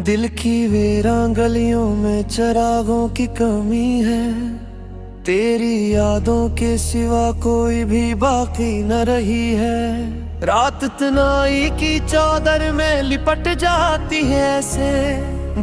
दिल की वीरान गलियों में चिरागों की कमी है। तेरी यादों के सिवा कोई भी बाकी न रही है। रात तनाई की चादर में लिपट जाती है ऐसे,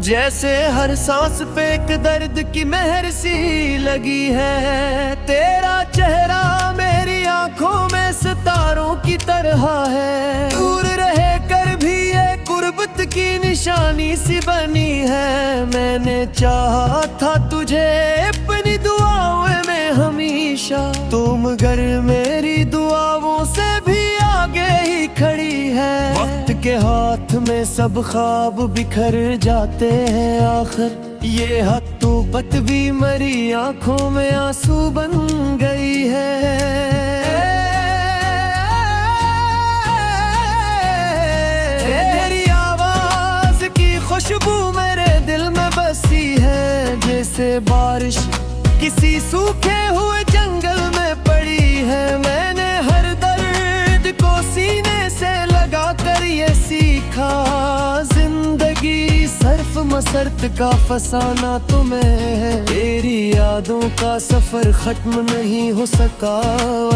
जैसे हर सांस पे एक दर्द की मेहर सी लगी है। तेरा चेहरा मेरी आंखों में सितारों की तरह है। दूर रह कर भी ये गुर्बत की निशानी सी बनी है। मैंने चाहा था तुझे अपनी दुआओं में हमेशा, तो मगर मेरी दुआओं से भी आगे ही खड़ी है। वक्त के हाथ में सब ख्वाब बिखर जाते हैं आखिर, ये हकूकत भी मरी आंखों में आंसू बन गई है। तेरी आवाज की खुशबू मेरे दिल में बसी है, जैसे बारिश किसी सूखे हुए जंगल में पड़ी है। मैंने हर दर्द को सीने से लगा कर ये सीखा, जिंदगी सर्फ मसरत का फसाना तुम्हें है। तेरी यादों का सफर खत्म नहीं हो सका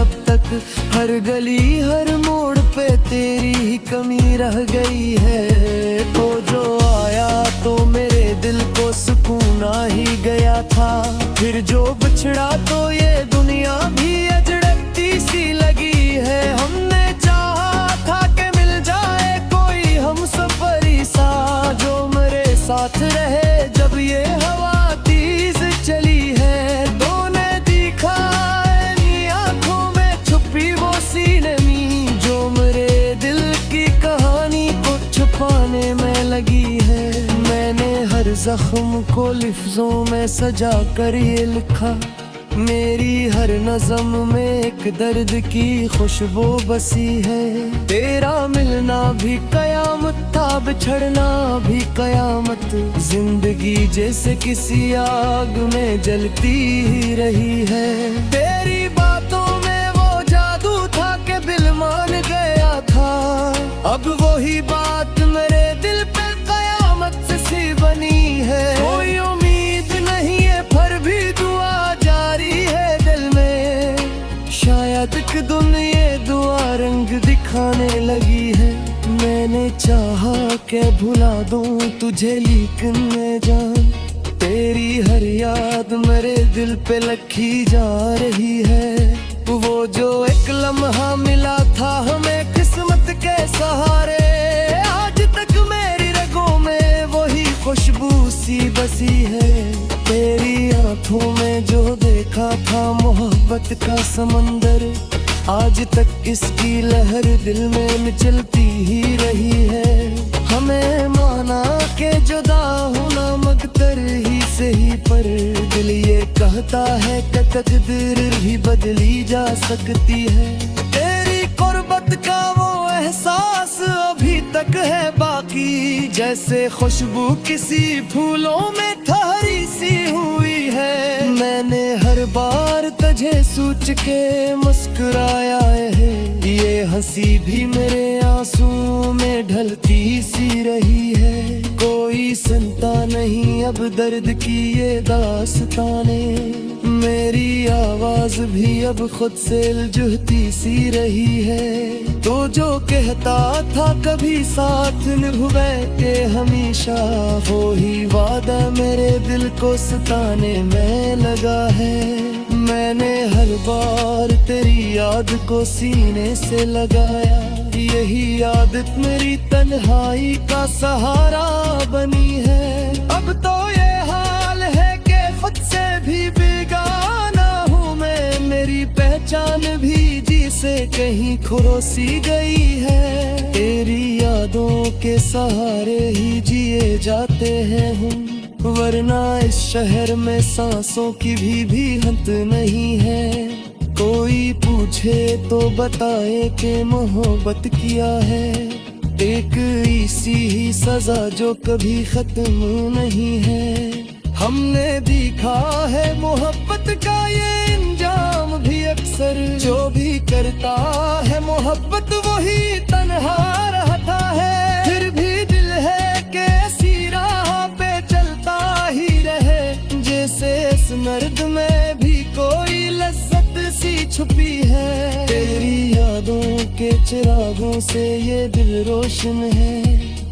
अब तक, हर गली हर मोड़ पे तेरी ही कमी रह गई है। तो जो आया तो मेरे दिल को सुकून आ ही गया था, फिर जो बिछड़ा तो ये दुनिया भी अजड़ती सी लगी है। हमने चाहा था कि मिल जाए कोई हम सफरी सा, जो मेरे साथ रहे जब ये हवा तेज चली है। तो ने दिखा नी आंखों में छुपी वो सीनमी, जो मेरे दिल की कहानी को छुपाने में लगी है। मैंने हर जख्म को लिफ्जों में सजा कर ये लिखा, मेरी हर नज़म में एक दर्द की खुशबू बसी है। तेरा मिलना भी कयामत था, बिछड़ना भी कयामत। जिंदगी जैसे किसी आग में जलती ही रही है। तेरी बातों में वो जादू था कि दिल मान गया था, अब वही बात मेरे दिल पे कयामत सी बनी है। कोई उम्मीद नहीं है पर भी दुआ जारी है दिल में, शायद एक दिन ये दुआ रंग दिखाने लगी है। मैंने चाहा कि भुला दूं तुझे लेकिन मैं जान, तेरी हर याद मेरे दिल पे लिखी जा रही है। वो जो एक लम्हा मिला था हमें किस्मत के सहारे, आज तक मेरी रगों में वही खुशबू सी बसी है। तेरी आंखों में जो देखा था मोहब्बत का समंदर, आज तक इसकी लहर दिल में मचलती ही रही है। हमें माना के जुदा होना मगतर ही सही, पर दिल ये कहता है कि तकदीर भी बदली जा सकती है। तेरी कुर्बत का वो एहसास अभी तक है बाकी, जैसे खुशबू किसी फूलों में ठहरी सी हुई है। मैंने हर बार तुझे सोच के मुस्कुराया है, ये हंसी भी मेरे आंसू में ढलती सी रही है। कोई सुनता नहीं अब दर्द की ये दास्ताने, मेरी आवाज भी अब खुद से उलझती सी रही है। तो जो कहता था कभी साथ निभाएंगे हमेशा, वो ही वादा मेरे दिल को सताने में लगा है। मैंने हर बार तेरी याद को सीने से लगाया, यही आदत मेरी तन्हाई का सहारा बनी है। अब तो ये हाल है कि खुद से भी बेगाना हूँ मैं, मेरी पहचान भी जी से कहीं खो-सी गई है। तेरी यादों के सहारे ही जिए जाते हैं हम, वरना इस शहर में सांसों की भी हद नहीं है। कोई पूछे तो बताए कि मोहब्बत किया है, एक ऐसी ही सजा जो कभी खत्म नहीं है। हमने देखा है मोहब्बत का ये अंजाम भी अक्सर, जो भी करता है मोहब्बत वही तन्हा रहता है। फिर भी दिल है कि ऐसी राह छुपी है। तेरी यादों के चिरागों से ये दिल रोशन है,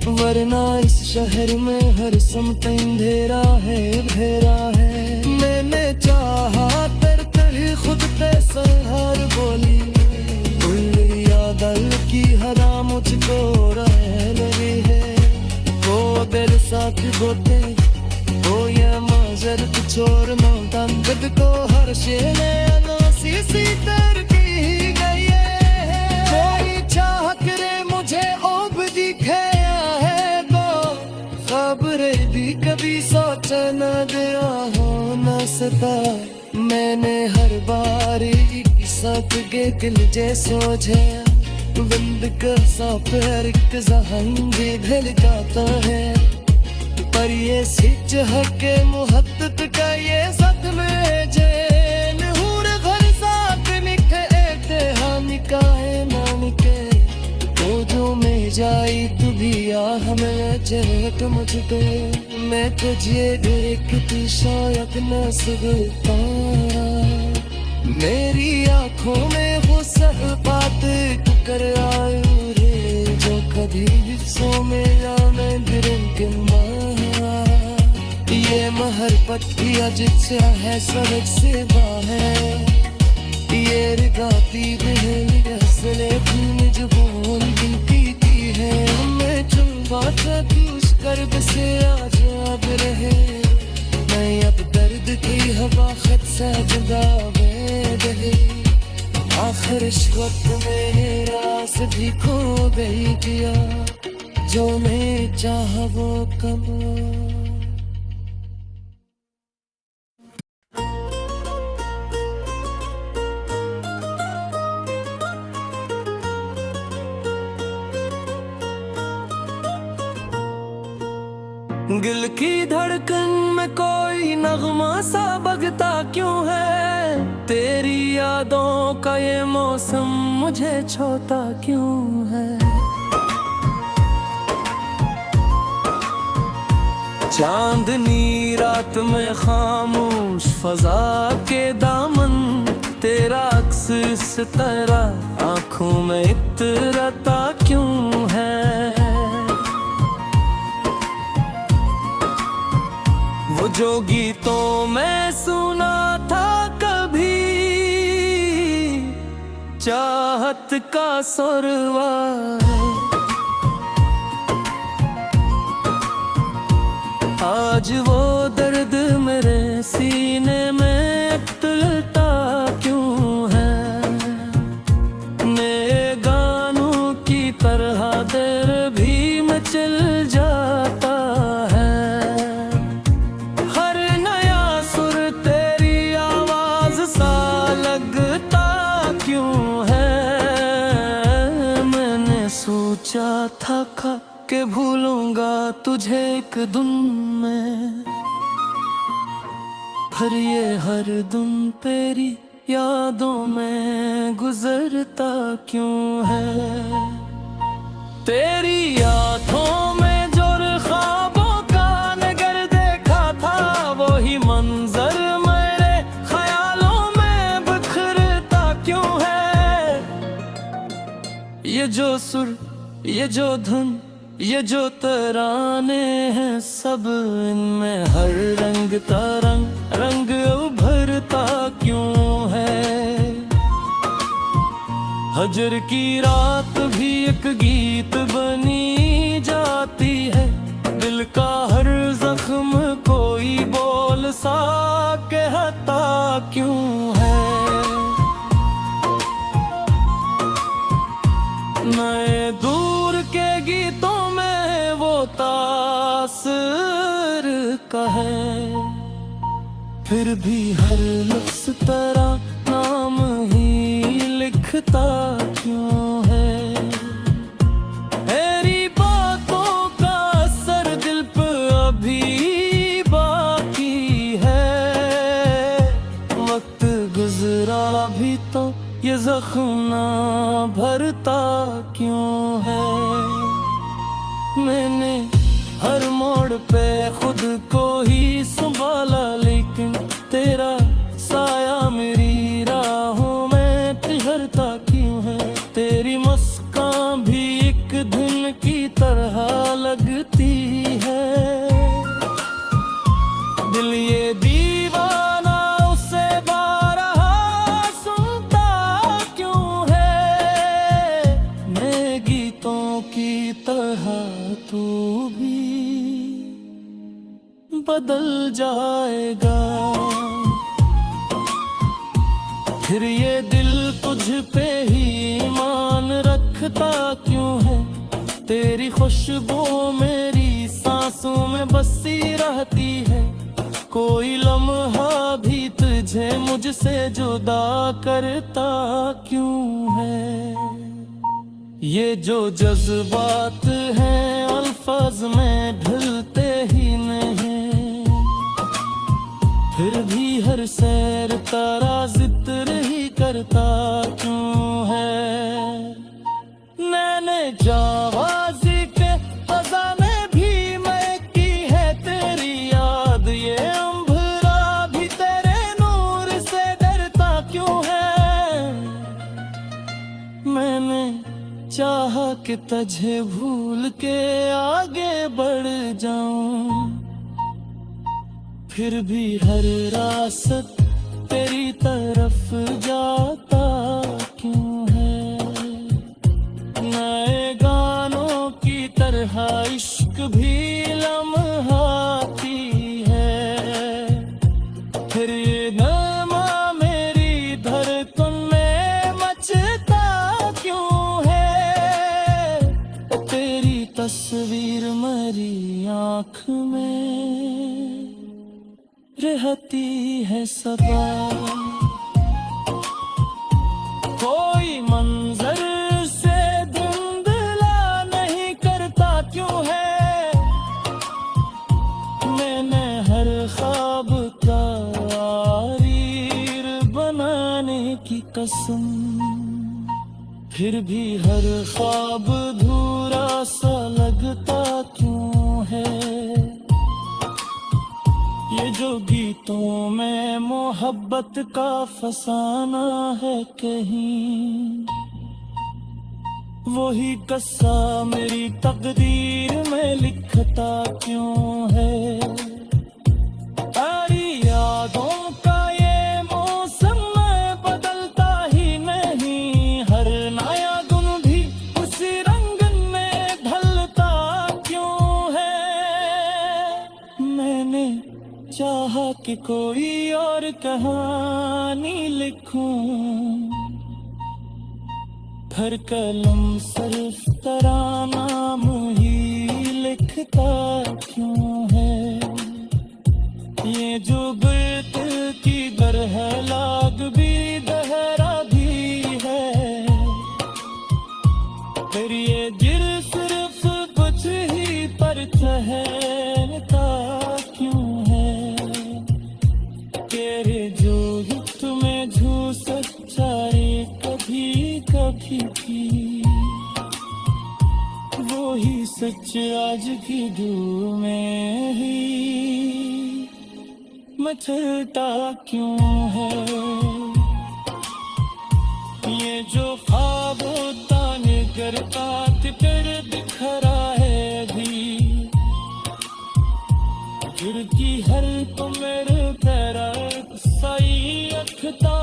वरना इस शहर में हर समत अंधेरा है, अंधेरा है। मैंने चाहा तर कर खुद पे संहार बोली, भूल याद की हरा मुझको रह रही है। वो तेरे साथ होते वो ये मंजर छोड़ मौतन गद को हर शेरे अनासी सी तर की गई है। कोई चाह करे मुझे ओब दिखे है तो खबरे भी कभी सोच न दिया हो न सता। मैंने हर बार सक के दिल जैसो सोचे बंद का सा पैर एक जहांगी दिल जाता है, पर ये सिच हके मुहत्तत का ये सद में जैन हूर घर साथ निके एतहानी का है नानी के। तो जो में जाई तू भी आ हमें चेट मुझ पे, मैं तुझे देखती शायद न सकता। मेरी आंखों में वो सब बात कर आयु रे, जो कभी सो मिला मैं दिल के मां। ये महर पट्टिया जिससे है सड़क से बाहर, ये रिगाती बहन असले खून जो बोल गिनती की है। मैं चुम्बा था तुझ कर्ब से आजाद रहे, मैं अब दर्द की हवा खत से जुदा रहे। आखिर इस वक्त में रास भी खो गई किया, जो मैं चाह वो कब। दिल की धड़कन में कोई नगमा सा बजता क्यों है, तेरी यादों का ये मौसम मुझे छोता क्यों है। चांदनी रात में खामोश फजा के दामन, तेरा अक्स इस तरह आँखों में इतरता क्यों है। वो जो गीतों में सुना था कभी, चाहत का सुरवा, आज वो दर्द मेरे सीने में तुलता क्यों है। नए गानों की तरह दिल भी मचल जाता है, हर नया सुर तेरी आवाज सा लगता क्यों है। मैंने सोचा था के भूलूंगा तुझे एक दिन में, पर ये हर दिन तेरी यादों में गुजरता क्यों है। तेरी यादों में जो ख्वाबों का नगर देखा था, वही मंजर मेरे ख्यालों में बिखरता क्यों है। ये जो सुर, ये जो धुन, ये जो तराने हैं, सब इनमें हर रंग तरंग रंग उभरता क्यों है। हजर की रात भी एक गीत बनी जाती है, दिल का हर जख्म कोई बोल सा कहता क्यों है। नए दूर के गीतों वो तासर का है, फिर भी हर लफ्ज़ तेरा नाम ही लिखता क्यों है। तेरी बातों का असर दिल पे अभी बाकी है, वक्त गुजरा भी तो ये जख्म ना भरता क्यों है। मैंने हर मोड़ पे खुद को ही संभाला, लेकिन तेरा साया मेरी राहों में बदल जाएगा। फिर ये दिल तुझ पे ही ईमान रखता क्यों है? तेरी खुशबू मेरी सांसों में बसी रहती है। कोई लम्हा भी तुझे मुझसे जुदा करता क्यों है? ये जो जज्बात हैं अल्फाज में ढलते ही नहीं, फिर भी हर सैर तारा जिक्र ही करता क्यों है? मैंने जावाज़ी के खजाने भी मैं की है तेरी याद। ये अंबरा भी तेरे नूर से डरता क्यों है? मैंने चाहा कि तुझे भूल के आगे बढ़ जाऊं, फिर भी हर रास्त तेरी तरफ जाता क्यों है? नए गानों की तरह इश्क भी लम्हाती है। फिर ये नगमा मेरी धड़कन में मचता क्यों है? तेरी तस्वीर मेरी आँख में रहती है सदा। कोई मंजर से धुंधला नहीं करता क्यों है? मैंने हर ख्वाब का तारीर बनाने की कसम, फिर भी हर ख्वाब अधूरा सा लगता क्यों है? ये जो गीतों में मोहब्बत का फसाना है कहीं, वही कस्सा मेरी तकदीर में लिखता क्यों है? तारी यादों का ये मौसम बदलता ही नहीं, हर नया गुन भी उसी रंग में ढलता क्यों है? मैंने चाहा कि कोई और कहानी लिखूं, हर कलम सिर्फ तेरा नाम ही लिखता क्यों है? ये जो गिरत की दर है लाग भी गहरा भी है। फिर ये दिल सिर्फ कुछ ही पर ठहरता क्यों है? तेरे जो युक्त में झूठ सच्चाई कभी कभी भी, वो ही सच आज की दूर में ही मचलता क्यों है? ये जो ख्वाब होता निगरता फिर दिखरा है भी, खिड़की हर तो मेरे पैरा सही अखता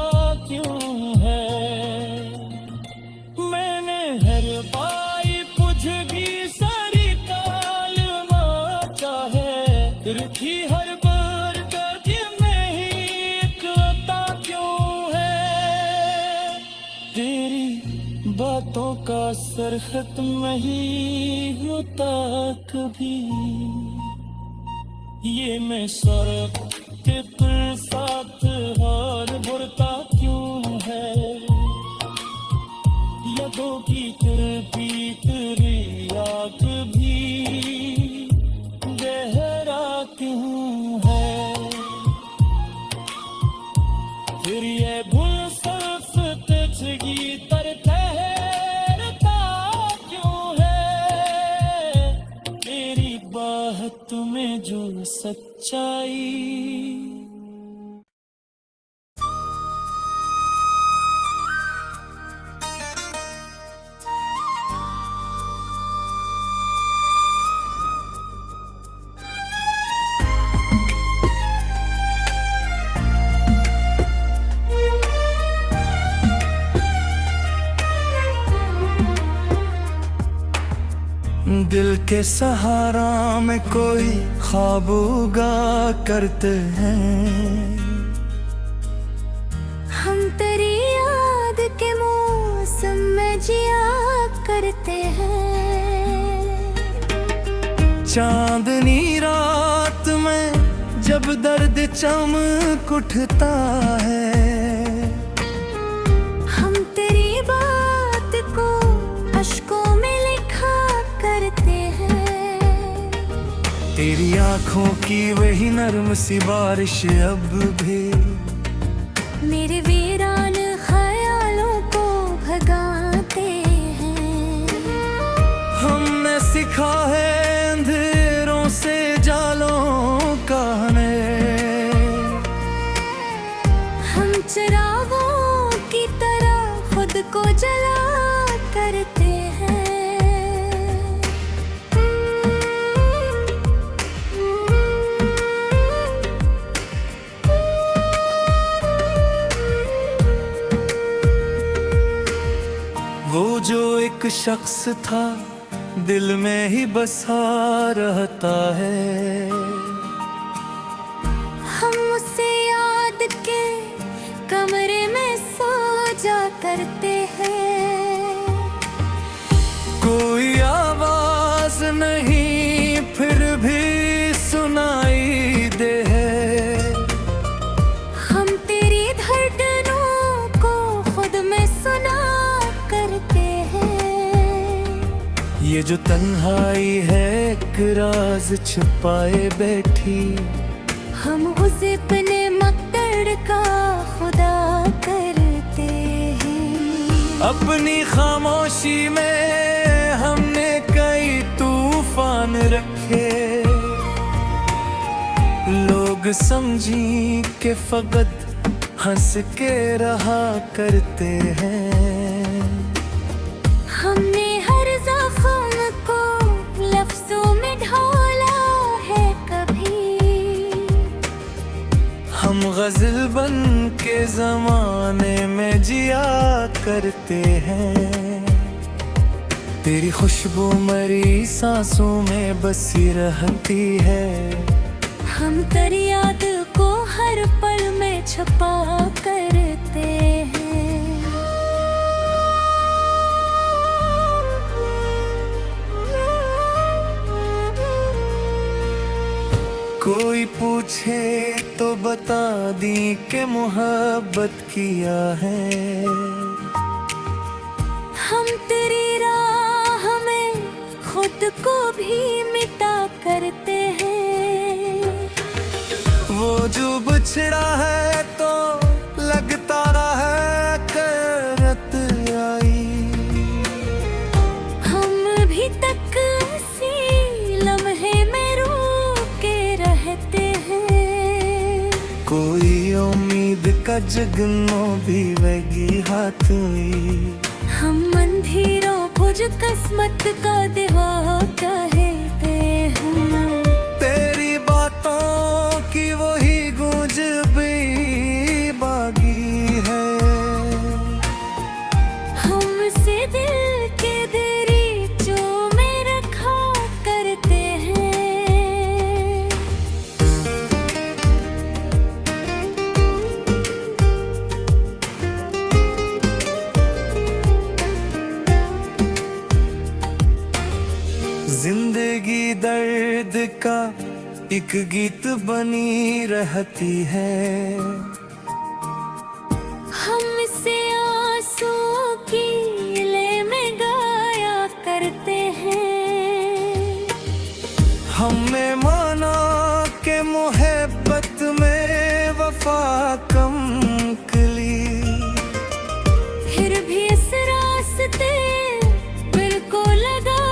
क्यों है? मैंने हर पाई पुजगी सारी ताल माचा है, खिड़की हर बार गर्दी में ही इकलौता क्यों है? तेरी बातों का असर खत्म ही होता कभी, ये मैं सड़क के तुम साथ हार बुरता क्यों है? यादों की तेरी तेरी याद भी गहरा क्यों है? फिर ये भूल सिर्फ तुझगी तर ठहरता क्यों है? तेरी बात में जो सच्चाई दिल के सहारा में कोई ख्वाब उगा करते हैं। हम तेरी याद के मौसम में जिया करते हैं। चांदनी रात में जब दर्द चमक उठता है, हम तेरी बात को अश्कों में लिखा करते हैं। तेरी आंखों की वही नर्म सी बारिश अब भी मेरे वीरान ख्यालों को भगाते हैं। हमने सीखा है अंधेरों से जालों का हमें। हम चिरागों की तरह खुद को जला करते हैं। वो जो एक शख्स था दिल में ही बसा रहता है। हम उसे याद के कमरे में सो जा करते हैं। कोई आवाज नहीं फिर भी सुनाई दे है। हम तेरी धड़कनों को खुद में सुना करते हैं। ये जो तन्हाई है एक राज छुपाए बैठी, हम उसे अपने मकदर का खुदा करते हैं। अपनी खामोशी में हमने कई तूफान रखे। लोग समझी के फकत हंस के रहा करते हैं। हमने हर ज़ख्म को लफ्ज़ों में ढाला है कभी। हम गजल बन के जमाने में जिया करते हैं। तेरी खुशबू मरी सांसों में बसी रहती है। हम तेरी याद को हर पल में छुपा करते हैं। कोई पूछे तो बता दी कि मोहब्बत किया है। हम तेरी राह में खुद को भी मिटा करते हैं। वो जो बिछड़ा है तो लगता रहा करत आई। हम भी तक उसी लम्हे में रुके रहते हैं। कोई उम्मीद का जगनो भी वगी हाथ हुई। हम मंदिरों बुझ किस्मत का दिवा कहते हैं। तेरी बातों की वही गूंज भी बागी है। हमसे दिल के दरीचों में रखा करते हैं। जिंदगी दर्द का एक गीत बनी रहती है। हम इसे आंसू की ले में गाया करते हैं। हमने माना के मोहब्बत में वफा कम निकली। फिर भी इस रास्ते दिल को लगा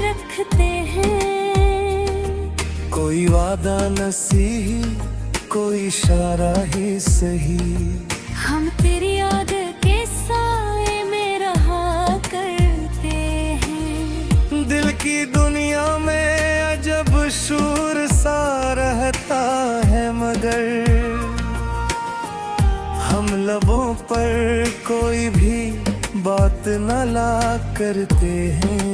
रखते हैं। कोई वादा न सही, कोई इशारा ही सही। हम तेरी याद के साए में रहा करते हैं। दिल की दुनिया में अजब शूर सा रहता है मगर हम लबों पर कोई भी बात न ला करते हैं।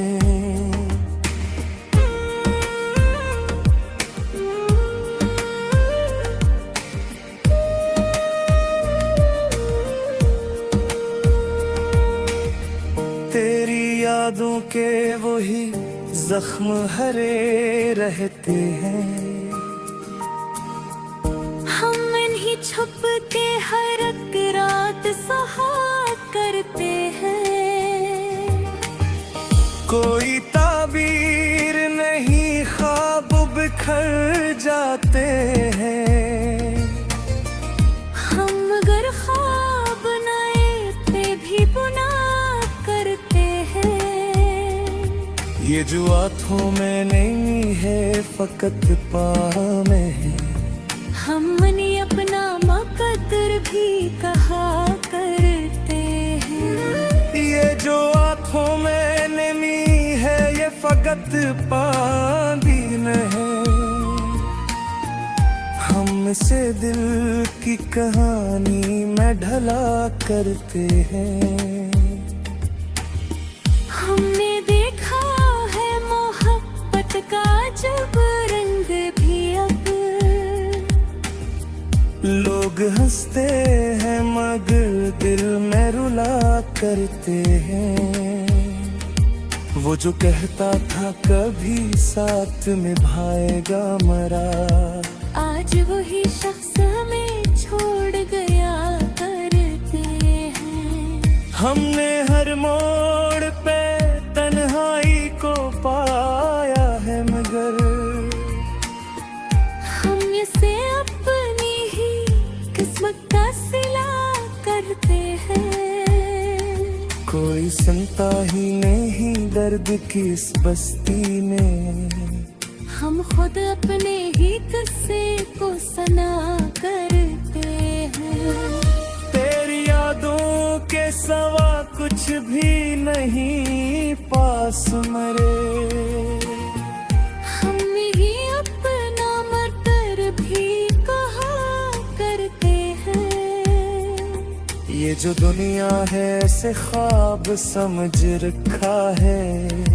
यादों के वही जख्म हरे रहते हैं। हम इन्हीं छुप के हर एक रात सुहाग करते हैं। कोई ताबीर नहीं, ख्वाब बिखर जाते हैं। हम अगर ख्वाब नए पे भी बुना करते हैं। ये जो आँखों में नहीं है फकत पाँव में है। हमने अपना मुकद्दर भी कहा करते हैं। ये जो आँखों में नमी है ये फकत पानी है। हम से दिल की कहानी में ढला करते हैं। हमने देखा है मोहब्बत का जब रंग भी अब। लोग हंसते हैं मगर दिल में रुला करते हैं। वो जो कहता था कभी साथ निभाएगा मरा, आज वही शख्स हमें छोड़ गया करते हैं। हमने हर मोड़ पे तन्हाई को पाया है मगर हम इसे अपनी ही किस्मत का सिला करते हैं। कोई सुनता ही नहीं दर्द की इस बस्ती में। हम खुद अपने ही किस्से को सना करते हैं। तेरी यादों के सवा कुछ भी नहीं पास मरे। हम ही अपना मरतर भी कहा करते हैं। ये जो दुनिया है ऐसे ख्वाब समझ रखा है।